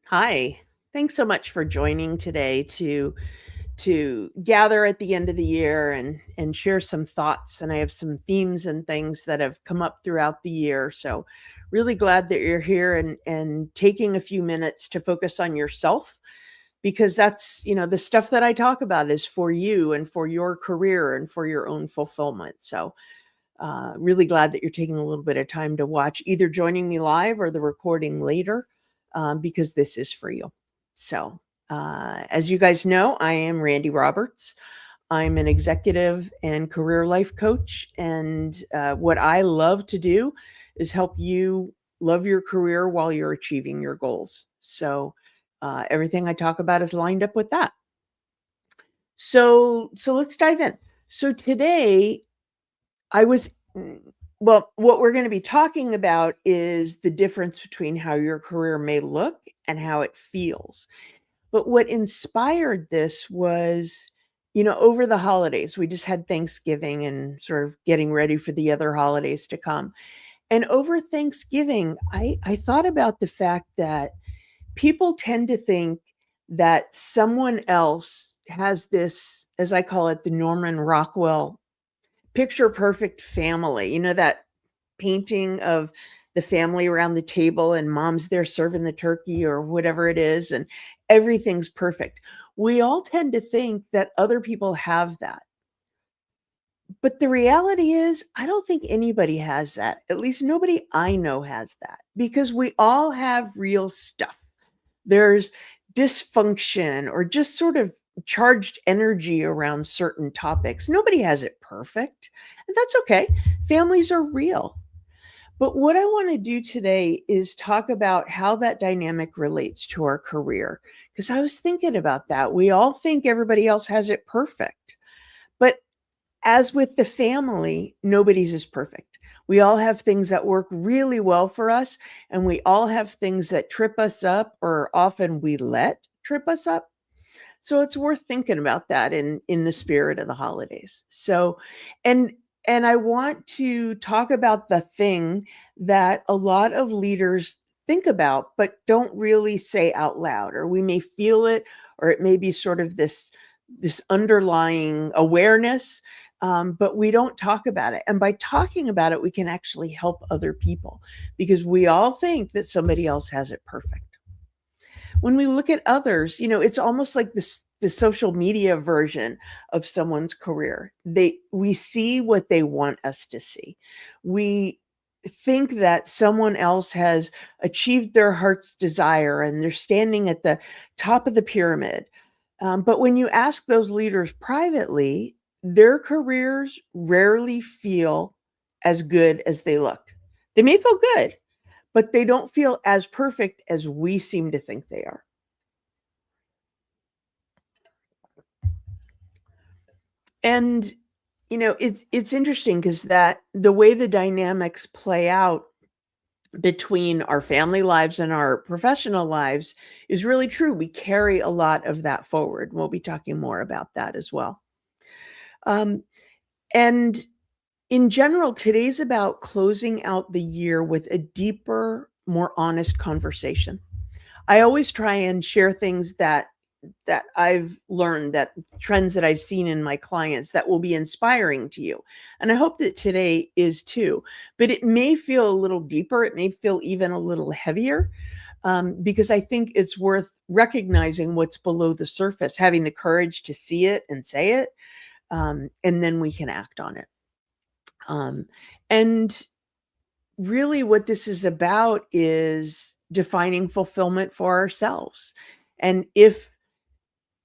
Hi. Thanks so much for joining today to gather at the end of the year and share some thoughts. And I have some themes and things that have come up throughout the year. So really glad that you're here and taking a few minutes to focus on yourself, because that's, the stuff that I talk about is for you and for your career and for your own fulfillment. So really glad that you're taking a little bit of time to watch, either joining me live or the recording later, because this is for you. So, as you guys know, I am Randi Roberts. I'm an executive and career life coach. And what I love to do is help you love your career while you're achieving your goals. So, everything I talk about is lined up with that. So let's dive in. So today well, what we're going to be talking about is the difference between how your career may look and how it feels. But what inspired this was, over the holidays, we just had Thanksgiving and sort of getting ready for the other holidays to come. And over Thanksgiving, I thought about the fact that people tend to think that someone else has this, as I call it, the Norman Rockwell picture perfect family. That painting of the family around the table and mom's there serving the turkey or whatever it is, and everything's perfect. We all tend to think that other people have that. But the reality is, I don't think anybody has that. At least nobody I know has that, because we all have real stuff. There's dysfunction or just sort of charged energy around certain topics. Nobody has it perfect, and that's okay. Families are real. But what I want to do today is talk about how that dynamic relates to our career, because I was thinking about that. We all think everybody else has it perfect. But as with the family, nobody's is perfect. We all have things that work really well for us, and we all have things that trip us up, or often we let trip us up. So it's worth thinking about that in the spirit of the holidays. So, and and I want to talk about the thing that a lot of leaders think about but don't really say out loud, or we may feel it, or it may be sort of this underlying awareness, but we don't talk about it. And by talking about it, we can actually help other people, because we all think that somebody else has it perfect. When we look at others, it's almost like the social media version of someone's career. We see what they want us to see. We think that someone else has achieved their heart's desire and they're standing at the top of the pyramid. But when you ask those leaders privately, their careers rarely feel as good as they look. They may feel good, but they don't feel as perfect as we seem to think they are. And it's interesting, because that the way the dynamics play out between our family lives and our professional lives is really true. We carry a lot of that forward. We'll be talking more about that as well. Um, and in general, today's about closing out the year with a deeper, more honest conversation. I always try and share things that I've learned, that trends that I've seen in my clients that will be inspiring to you. And I hope that today is too. But it may feel a little deeper. It may feel even a little heavier, because I think it's worth recognizing what's below the surface, having the courage to see it and say it, and then we can act on it. And really what this is about is defining fulfillment for ourselves. And if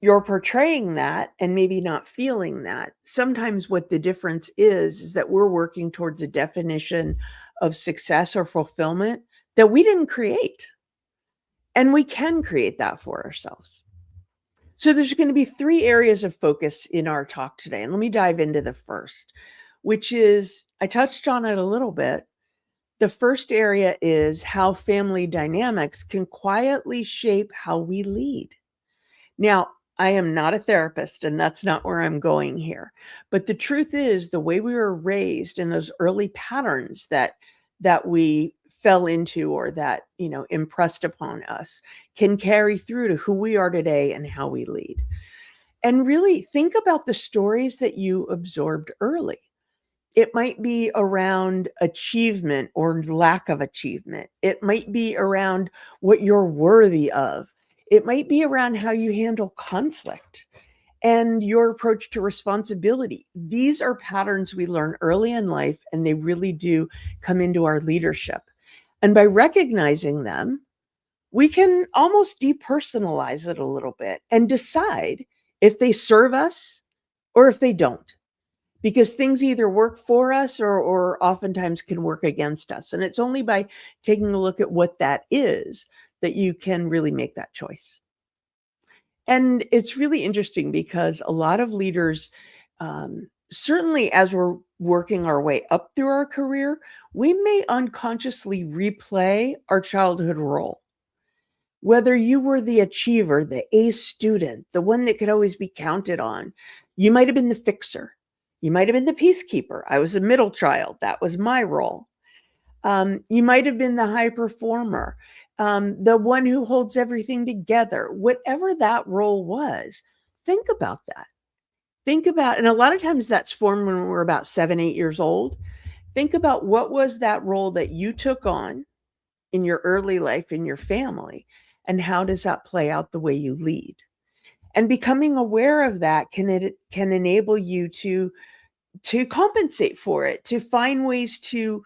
you're portraying that and maybe not feeling that, sometimes what the difference is that we're working towards a definition of success or fulfillment that we didn't create. And we can create that for ourselves. So there's going to be 3 areas of focus in our talk today. And let me dive into the first, which is, I touched on it a little bit. The first area is how family dynamics can quietly shape how we lead. Now, I am not a therapist, and that's not where I'm going here. But the truth is, the way we were raised and those early patterns that we fell into or that, impressed upon us can carry through to who we are today and how we lead. And really think about the stories that you absorbed early. It might be around achievement or lack of achievement. It might be around what you're worthy of. It might be around how you handle conflict and your approach to responsibility. These are patterns we learn early in life, and they really do come into our leadership. And by recognizing them, we can almost depersonalize it a little bit and decide if they serve us or if they don't. Because things either work for us or oftentimes can work against us. And it's only by taking a look at what that is that you can really make that choice. And it's really interesting because a lot of leaders, certainly as we're working our way up through our career, we may unconsciously replay our childhood role. Whether you were the achiever, the A student, the one that could always be counted on, you might have been the fixer. You might have been the peacekeeper. I was a middle child. That was my role. You might have been the high performer, the one who holds everything together. Whatever that role was, think about that. And a lot of times that's formed when we're about 7, 8 years old. Think about what was that role that you took on in your early life in your family, and how does that play out the way you lead? And becoming aware of that can enable you to compensate for it, to find ways to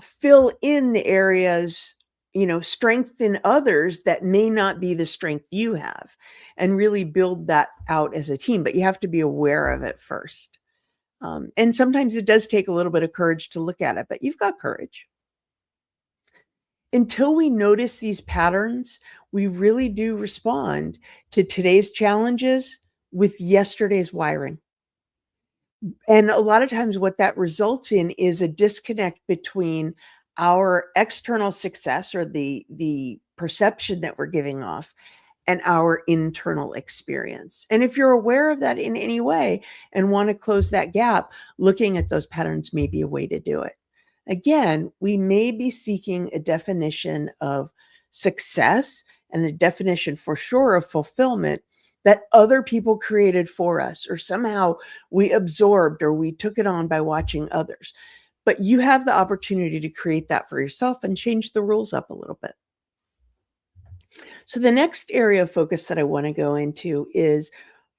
fill in the areas, strengthen others that may not be the strength you have, and really build that out as a team. But you have to be aware of it first. And sometimes it does take a little bit of courage to look at it, but you've got courage. Until we notice these patterns, we really do respond to today's challenges with yesterday's wiring. And a lot of times what that results in is a disconnect between our external success or the perception that we're giving off and our internal experience. And if you're aware of that in any way and want to close that gap, looking at those patterns may be a way to do it. Again, we may be seeking a definition of success and a definition for sure of fulfillment that other people created for us, or somehow we absorbed or we took it on by watching others. But you have the opportunity to create that for yourself and change the rules up a little bit. So the next area of focus that I want to go into is,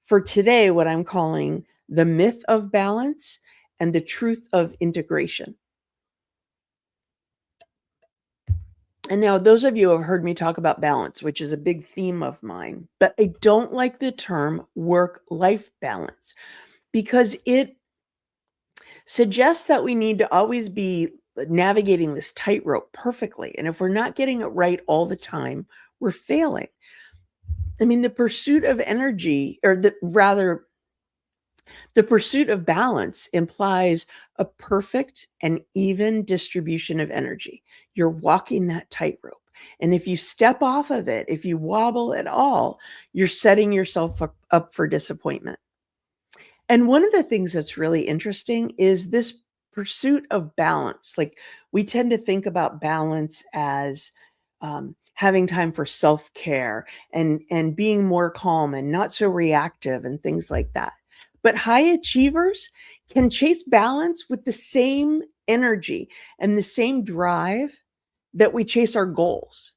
for today, what I'm calling the myth of balance and the truth of integration. And now those of you who have heard me talk about balance, which is a big theme of mine, but I don't like the term work-life balance because it suggests that we need to always be navigating this tightrope perfectly. And if we're not getting it right all the time, we're failing. I mean, the pursuit of energy, or the pursuit of balance implies a perfect and even distribution of energy. You're walking that tightrope. And if you step off of it, if you wobble at all, you're setting yourself up for disappointment. And one of the things that's really interesting is this pursuit of balance. Like, we tend to think about balance as having time for self-care and being more calm and not so reactive and things like that. But high achievers can chase balance with the same energy and the same drive that we chase our goals.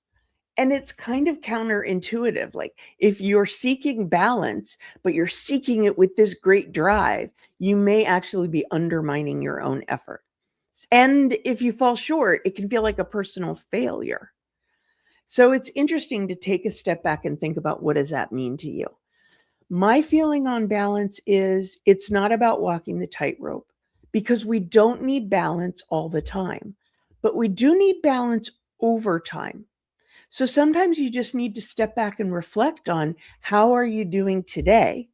And it's kind of counterintuitive. Like, if you're seeking balance, but you're seeking it with this great drive, you may actually be undermining your own effort. And if you fall short, it can feel like a personal failure. So it's interesting to take a step back and think about, what does that mean to you? My feeling on balance is it's not about walking the tightrope, because we don't need balance all the time, but we do need balance over time. So sometimes you just need to step back and reflect on, how are you doing today?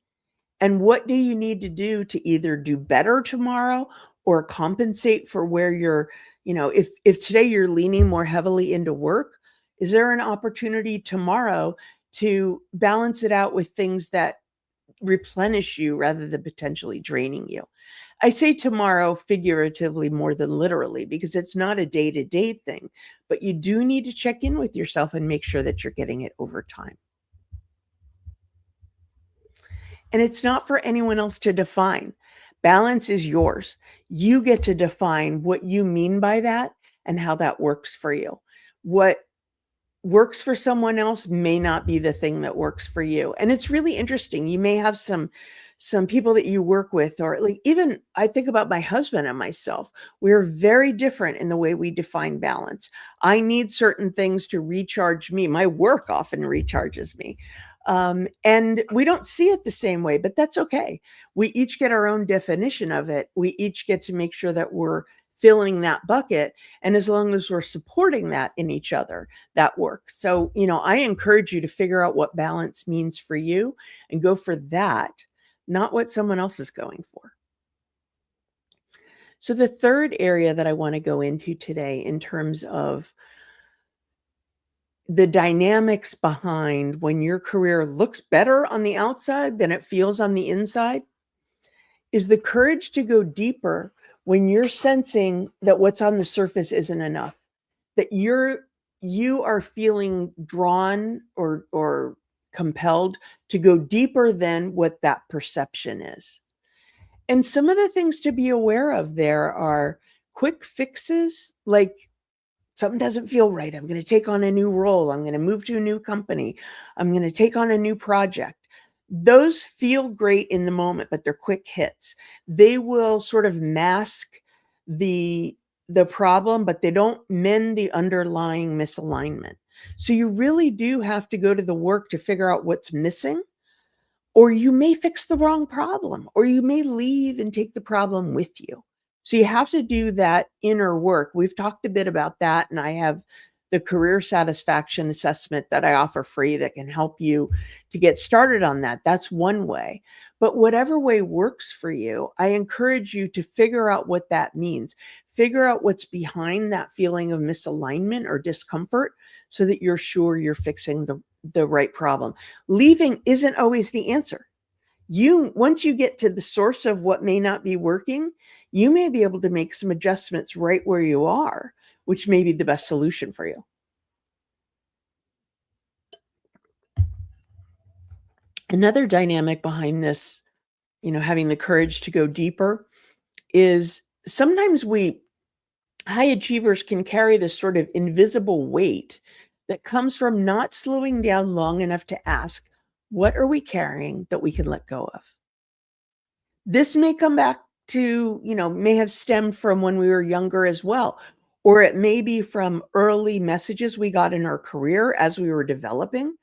And what do you need to do to either do better tomorrow or compensate for where you're, if today you're leaning more heavily into work, is there an opportunity tomorrow to balance it out with things that replenish you rather than potentially draining you? I say tomorrow figuratively more than literally because it's not a day-to-day thing, but you do need to check in with yourself and make sure that you're getting it over time. And it's not for anyone else to define. Balance is yours. You get to define what you mean by that and how that works for you. What works for someone else may not be the thing that works for you. And it's really interesting. You may have some people that you work with, or like even I think about my husband and myself. We're very different in the way we define balance. I need certain things to recharge me. My work often recharges me. And we don't see it the same way, but that's okay. We each get our own definition of it. We each get to make sure that we're filling that bucket. And as long as we're supporting that in each other, that works. So, I encourage you to figure out what balance means for you and go for that, not what someone else is going for. So the third area that I want to go into today in terms of the dynamics behind when your career looks better on the outside than it feels on the inside is the courage to go deeper when you're sensing that what's on the surface isn't enough, that you are feeling drawn or compelled to go deeper than what that perception is. And some of the things to be aware of there are quick fixes, like something doesn't feel right. I'm going to take on a new role. I'm going to move to a new company. I'm going to take on a new project. Those feel great in the moment, but they're quick hits. They will sort of mask the problem, but they don't mend the underlying misalignment. So you really do have to go to the work to figure out what's missing, or you may fix the wrong problem, or you may leave and take the problem with you. So you have to do that inner work. We've talked a bit about that, and I have the career satisfaction assessment that I offer free that can help you to get started on that. That's one way. But whatever way works for you, I encourage you to figure out what that means. Figure out what's behind that feeling of misalignment or discomfort so that you're sure you're fixing the right problem. Leaving isn't always the answer. Once you get to the source of what may not be working, you may be able to make some adjustments right where you are, which may be the best solution for you. Another dynamic behind this, having the courage to go deeper, is sometimes high achievers can carry this sort of invisible weight that comes from not slowing down long enough to ask, what are we carrying that we can let go of? This may come back to, may have stemmed from when we were younger as well, or it may be from early messages we got in our career as we were developing.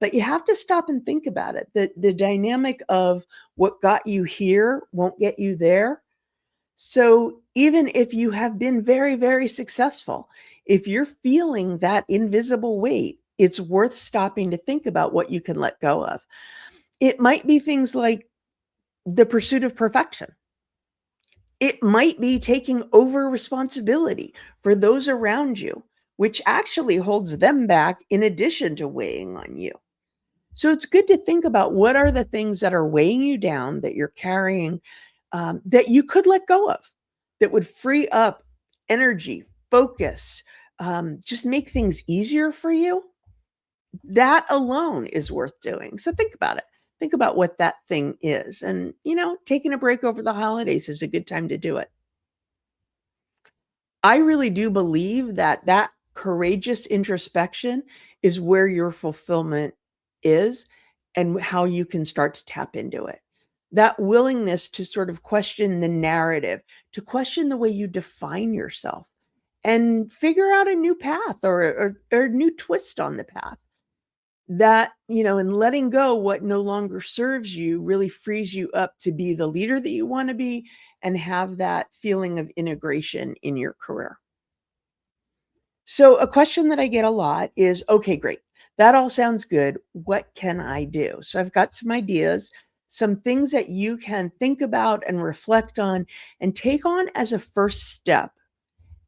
But you have to stop and think about it. The dynamic of what got you here won't get you there. So even if you have been very, very successful, if you're feeling that invisible weight, it's worth stopping to think about what you can let go of. It might be things like the pursuit of perfection. It might be taking over responsibility for those around you, which actually holds them back in addition to weighing on you. So it's good to think about what are the things that are weighing you down that you're carrying that you could let go of, that would free up energy, focus, just make things easier for you. That alone is worth doing. So think about it. Think about what that thing is. And, taking a break over the holidays is a good time to do it. I really do believe that courageous introspection is where your fulfillment is and how you can start to tap into it. That willingness to sort of question the narrative, to question the way you define yourself and figure out a new path or a new twist on the path. That, and letting go what no longer serves you really frees you up to be the leader that you want to be and have that feeling of integration in your career. So a question that I get a lot is, okay, great. That all sounds good. What can I do? So I've got some ideas, some things that you can think about and reflect on and take on as a first step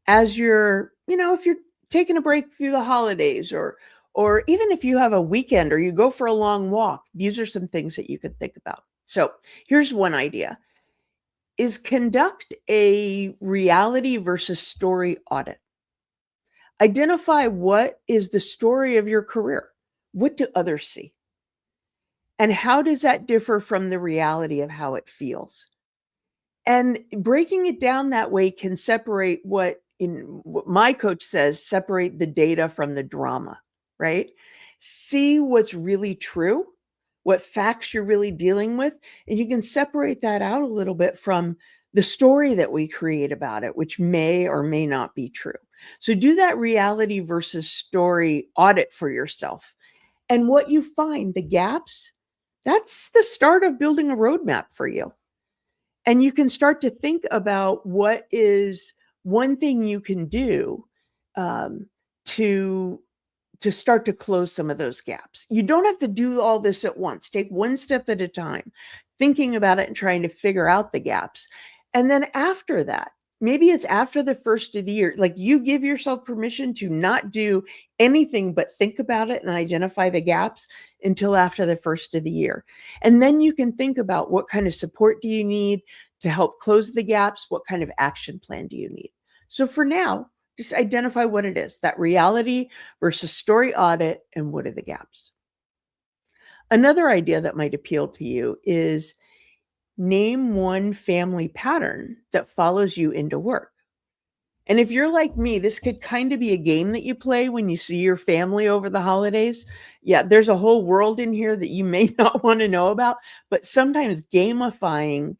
as you're, if you're taking a break through the holidays or even if you have a weekend or you go for a long walk, these are some things that you could think about. So here's one idea. is conduct a reality versus story audit. Identify what is the story of your career. What do others see? And how does that differ from the reality of how it feels? And breaking it down that way can separate what my coach says, separate the data from the drama, right? See what's really true, what facts you're really dealing with, and you can separate that out a little bit from the story that we create about it, which may or may not be true. So do that reality versus story audit for yourself. And what you find, the gaps, that's the start of building a roadmap for you. And you can start to think about what is one thing you can do to start to close some of those gaps. You don't have to do all this at once. Take one step at a time, thinking about it and trying to figure out the gaps. And then after that, maybe it's after the first of the year, like you give yourself permission to not do anything but think about it and identify the gaps until after the first of the year. And then you can think about what kind of support do you need to help close the gaps? What kind of action plan do you need? So for now, just identify what it is, that reality versus story audit, and what are the gaps. Another idea that might appeal to you is name one family pattern that follows you into work. And if you're like me, this could kind of be a game that you play when you see your family over the holidays. Yeah, there's a whole world in here that you may not want to know about, but sometimes gamifying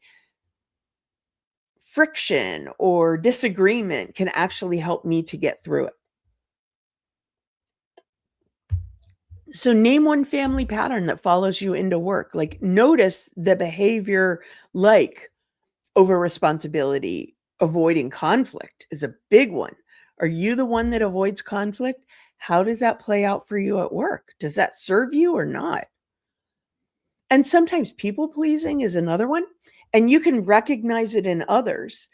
friction or disagreement can actually help me to get through it. So name one family pattern that follows you into work. Like notice the behavior, like over responsibility, avoiding conflict is a big one. Are you the one that avoids conflict? How does that play out for you at work? Does that serve you or not? And sometimes people pleasing is another one. And you can recognize it in others.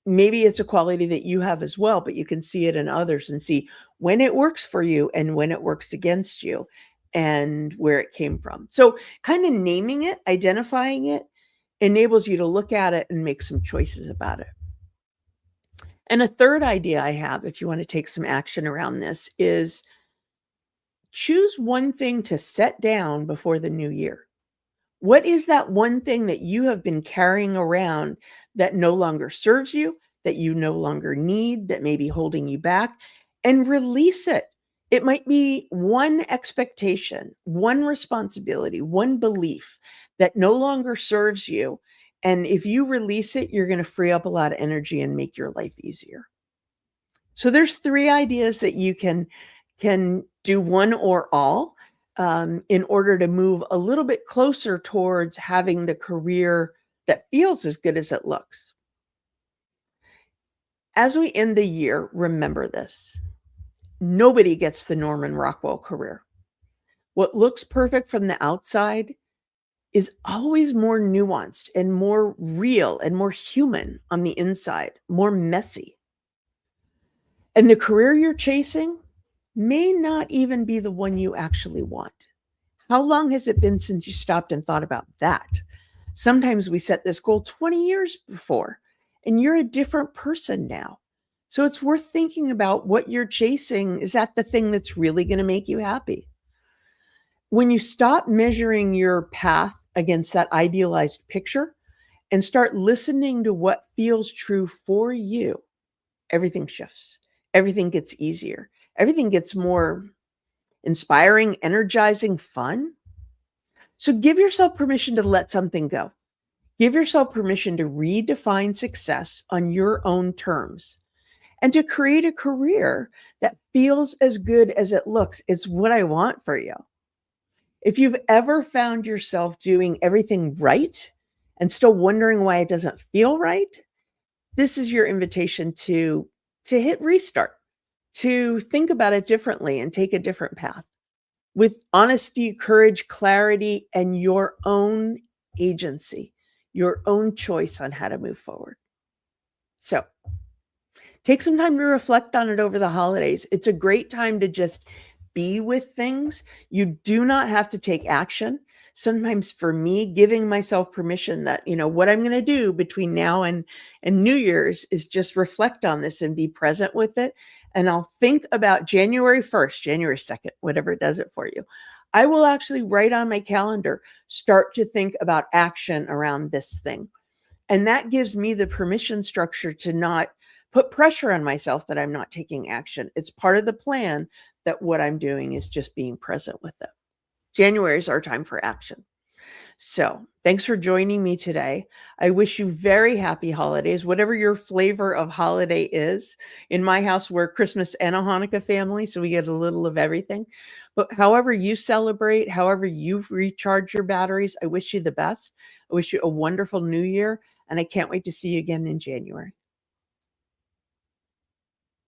Maybe it's a quality that you have as well, but you can see it in others and see when it works for you and when it works against you and where it came from. So kind of naming it, identifying it, enables you to look at it and make some choices about it. And a third idea I have, if you want to take some action around this, is choose one thing to set down before the new year. What is that one thing that you have been carrying around that no longer serves you, that you no longer need, that may be holding you back? And release it. It might be one expectation, one responsibility, one belief that no longer serves you. And if you release it, you're going to free up a lot of energy and make your life easier. So there's 3 ideas that you can do one or all. In order to move a little bit closer towards having the career that feels as good as it looks. As we end the year, remember this. Nobody gets the Norman Rockwell career. What looks perfect from the outside is always more nuanced and more real and more human on the inside, more messy. And the career you're chasing may not even be the one you actually want. How long has it been since you stopped and thought about that? Sometimes we set this goal 20 years before, and you're a different person now. So it's worth thinking about what you're chasing. Is that the thing that's really going to make you happy? When you stop measuring your path against that idealized picture and start listening to what feels true for you, everything shifts. Everything gets easier. Everything gets more inspiring, energizing, fun. So give yourself permission to let something go. Give yourself permission to redefine success on your own terms and to create a career that feels as good as it looks. It's what I want for you. If you've ever found yourself doing everything right and still wondering why it doesn't feel right, this is your invitation to hit restart, to think about it differently and take a different path with honesty, courage, clarity, and your own agency, your own choice on how to move forward. So take some time to reflect on it over the holidays. It's a great time to just be with things. You do not have to take action. sometimes for me, giving myself permission that, what I'm going to do between now and New Year's is just reflect on this and be present with it. And I'll think about January 1st, January 2nd, whatever it does it for you. I will actually write on my calendar, start to think about action around this thing. And that gives me the permission structure to not put pressure on myself that I'm not taking action. It's part of the plan that what I'm doing is just being present with it. January is our time for action. So thanks for joining me today. I wish you very happy holidays, whatever your flavor of holiday is. In my house, we're Christmas and a Hanukkah family, so we get a little of everything. But however you celebrate, however you recharge your batteries, I wish you the best. I wish you a wonderful new year, and I can't wait to see you again in January.